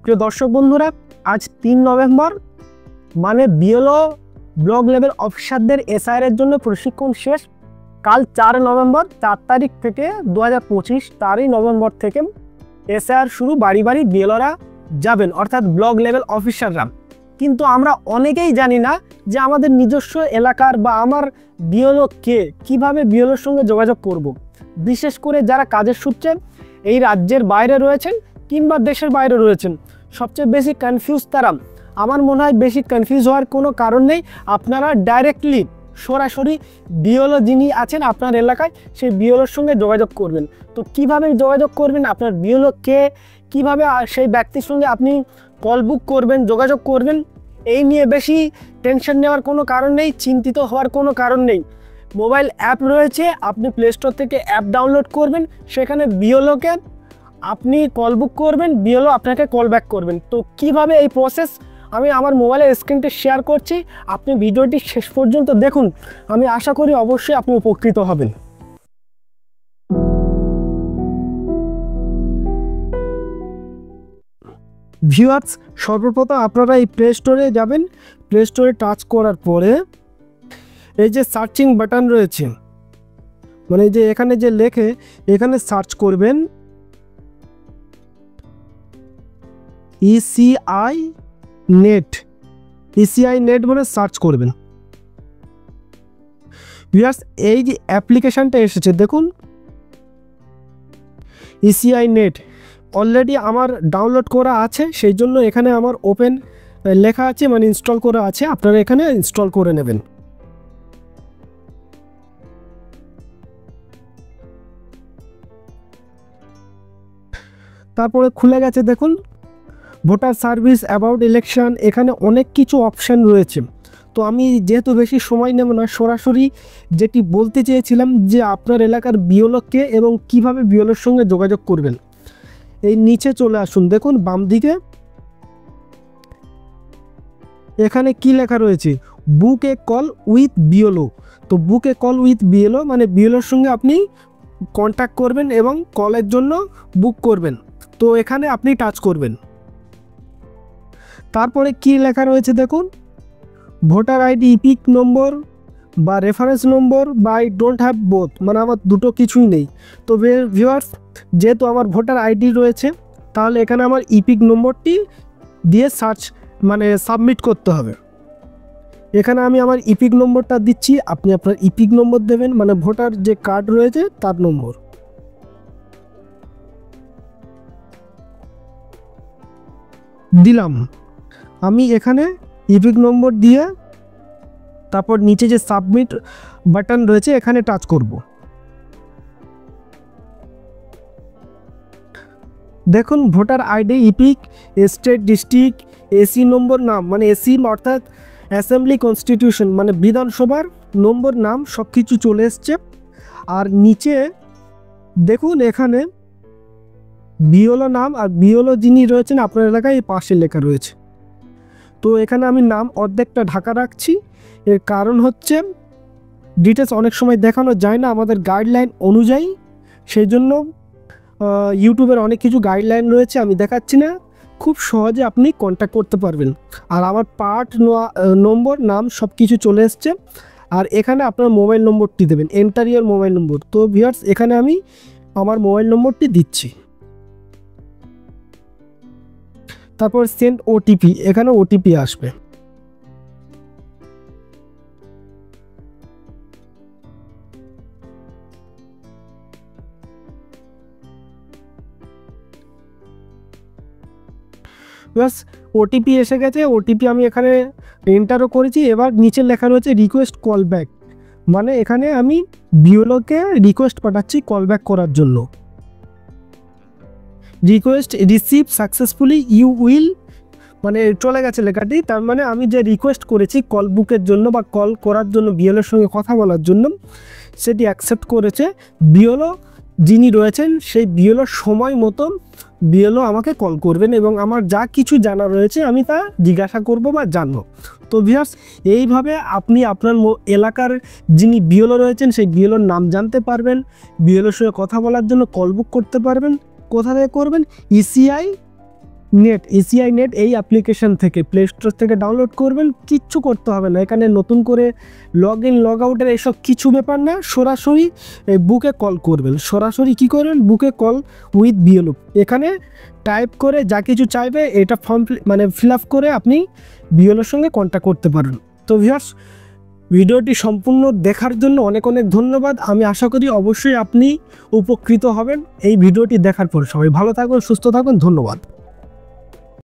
প্রিয় দর্শক বন্ধুরা, আজ ৩ নভেম্বর মানে বিএলও ব্লক লেভেল অফিসারদের এসআইআর এর জন্য প্রশিক্ষণ শেষ। কাল ৪ নভেম্বর ৪ তারিখ থেকে ২০২৫ 4ই নভেম্বর থেকে এসআইআর শুরু। বাড়ি বাড়ি বিএলওরা যাবেন, অর্থাৎ ব্লক লেভেল অফিসাররা। কিন্তু আমরা অনেকেই জানি না যে আমাদের নিজস্ব এলাকার বা আমার বিএলও কে, কীভাবে বিএলওর সঙ্গে যোগাযোগ করব। বিশেষ করে যারা কাজের সূত্রে এই রাজ্যের বাইরে রয়েছেন কিংবা দেশের বাইরে রয়েছেন, সবচেয়ে বেশি কনফিউজ তারা। আমার মনে হয় বেশি কনফিউজ হওয়ার কোনো কারণ নেই। আপনারা ডাইরেক্টলি সরাসরি বিএলও যিনি আছেন আপনার এলাকায়, সেই বিএলওর সঙ্গে যোগাযোগ করবেন। তো কিভাবে যোগাযোগ করবেন, আপনার বিএলও কে, কীভাবে সেই ব্যক্তির সঙ্গে আপনি কল বুক করবেন, যোগাযোগ করবেন, এই নিয়ে বেশি টেনশন নেওয়ার কোনো কারণ নেই, চিন্তিত হওয়ার কোনো কারণ নেই। মোবাইল অ্যাপ রয়েছে, আপনি প্লে স্টোর থেকে অ্যাপ ডাউনলোড করবেন, সেখানে বিএলওকে আপনি কল বুক করবেন, বিএলও আপনাকে কল ব্যাক করবেন। তো কিভাবে এই প্রসেস আমি আমার মোবাইলের স্ক্রিনটি শেয়ার করছি, আপনি ভিডিওটি শেষ পর্যন্ত দেখুন। আমি আশা করি অবশ্যই আপনি উপকৃত হবেন। ভিউয়ার্স, সর্বপ্রথম আপনারা এই প্লে স্টোরে যাবেন। প্লে স্টোরে টাচ করার পরে এই যে সার্চিং বাটন রয়েছে, মানে যে এখানে যে লেখে, এখানে সার্চ করবেন ইসিআই নেট। ইসিআই নেট বলে সার্চ করবেন। ভিউয়ার্স, এই যে অ্যাপ্লিকেশানটা এসেছে দেখুন, ইসিআই নেট অলরেডি আমার ডাউনলোড করা আছে, সেই জন্য এখানে আমার ওপেন লেখা আছে, মানে ইনস্টল করা আছে। আপনারা এখানে ইনস্টল করে নেবেন। তারপরে খুলে গেছে দেখুন, ভোটার সার্ভিস, অ্যাবাউট ইলেকশন, এখানে অনেক কিছু অপশান রয়েছে। তো আমি যেহেতু বেশি সময় নেব না, সরাসরি যেটি বলতে চেয়েছিলাম যে আপনার এলাকার বিএলওকে এবং কিভাবে বিএলওর সঙ্গে যোগাযোগ করবেন। এই নিচে চলে আসুন, দেখুন বাম দিকে এখানে কি লেখা রয়েছে, বুক এ কল উইথ বিএলও। তো বুক এ কল উইথ বিএলও মানে বিএলওর সঙ্গে আপনি কন্ট্যাক্ট করবেন এবং কলের জন্য বুক করবেন। তো এখানে আপনি টাচ করবেন। তারপরে কি লেখা রয়েছে দেখুন, ভোটার আইডি, ইপিক নম্বর বা রেফারেন্স নম্বর বা আই ডোন্ট হ্যাভ বোথ, মানে আমার দুটো কিছুই নেই। তো ভিউয়ার্স, যেহেতু আমার ভোটার আইডি রয়েছে, তাহলে এখানে আমার ইপিক নম্বরটি দিয়ে মানে সাবমিট করতে হবে। এখানে আমি আমার ইপিক নম্বরটা দিচ্ছি, আপনি আপনার ইপিক নম্বর দেবেন, মানে ভোটার যে কার্ড রয়েছে তার নম্বর। দিলাম আমি এখানে ইপিক নম্বর দিয়ে, তারপর নিচে যে সাবমিট বাটন রয়েছে এখানে টাচ করব। দেখুন voter ID, EPIC, state, district, AC number, নাম মানে এসি অর্থাৎ অ্যাসেম্বলি কনস্টিটিউশন মানে বিধানসভার নম্বর, নাম সব কিছু চলে এসছে। আর নিচে দেখুন এখানে বিএলও নাম আর বিএলও যিনি রয়েছেন আপনার এলাকায়, এই পাশে লেখা রয়েছে। তো এখানে আমি নাম অর্ধেকটা ঢাকা রাখছি, এর কারণ হচ্ছে ডিটেলস অনেক সময় দেখানো যায় না আমাদের গাইডলাইন অনুযায়ী, সেই জন্য ইউটিউবের অনেক কিছু গাইডলাইন রয়েছে, আমি দেখাচ্ছি না। খুব সহজে আপনি কন্ট্যাক্ট করতে পারবেন। আর আমার পার্ট নম্বর, নাম সব কিছু চলে এসছে। আর এখানে আপনার মোবাইল নম্বরটি দেবেন, এন্টার ইওর মোবাইল নম্বর। তো ভিউয়ার্স, এখানে আমি আমার মোবাইল নম্বরটি দিচ্ছি। তারপর সেন্ড ওটিপি, এখানে ওটিপি আসবে। ব্যাস, ওটিপি এসে গেছে। ওটিপি আমি এখানে এন্টারও করেছি। এবার নিচে লেখা রয়েছে রিকোয়েস্ট কল ব্যাক, মানে এখানে আমি বিএলওকে রিকোয়েস্ট পাঠাচ্ছি কল ব্যাক করার জন্য। Request receive successfully, you will, মানে চলে গেছে লেখাটি। তার মানে আমি যে রিকোয়েস্ট করেছি কল বুকের জন্য বা কল করার জন্য, বিএলওর সঙ্গে কথা বলার জন্য, সেটি অ্যাকসেপ্ট করেছে বিএলও যিনি রয়েছেন। সেই বিএলওর সময় মতন বিএলও আমাকে কল করবেন এবং আমার যা কিছু জানা রয়েছে আমি তা জিজ্ঞাসা করব বা জানব। তো ভিউয়ার্স, এইভাবে আপনি আপনার এলাকার যিনি বিএলও রয়েছেন সেই বিএলওর নাম জানতে পারবেন, বিএলওর সঙ্গে কথা বলার জন্য কল বুক করতে পারবেন। কোথা থেকে করবেন? ইসিআই নেট, এসিআই নেট এই অ্যাপ্লিকেশন থেকে প্লে স্টোর থেকে ডাউনলোড করবেন। কিচ্ছু করতে হবে না, এখানে নতুন করে লগ ইন লগ আউটের এসব কিছু ব্যাপার না। সরাসরি বুকে কল করবেন। সরাসরি কি করবেন, বুকে কল উইথ বিএলও এখানে টাইপ করে যা কিছু চাইবে এটা ফর্ম ফিল আপ করে আপনি বিএলওর সঙ্গে কন্ট্যাক্ট করতে পারেন। তো ভিউয়ার্স, ভিডিওটি সম্পূর্ণ দেখার জন্য অনেক অনেক ধন্যবাদ। আমি আশা করি অবশ্যই আপনি উপকৃত হবেন এই ভিডিওটি দেখার পর। সবাই ভালো থাকুন, সুস্থ থাকুন, ধন্যবাদ।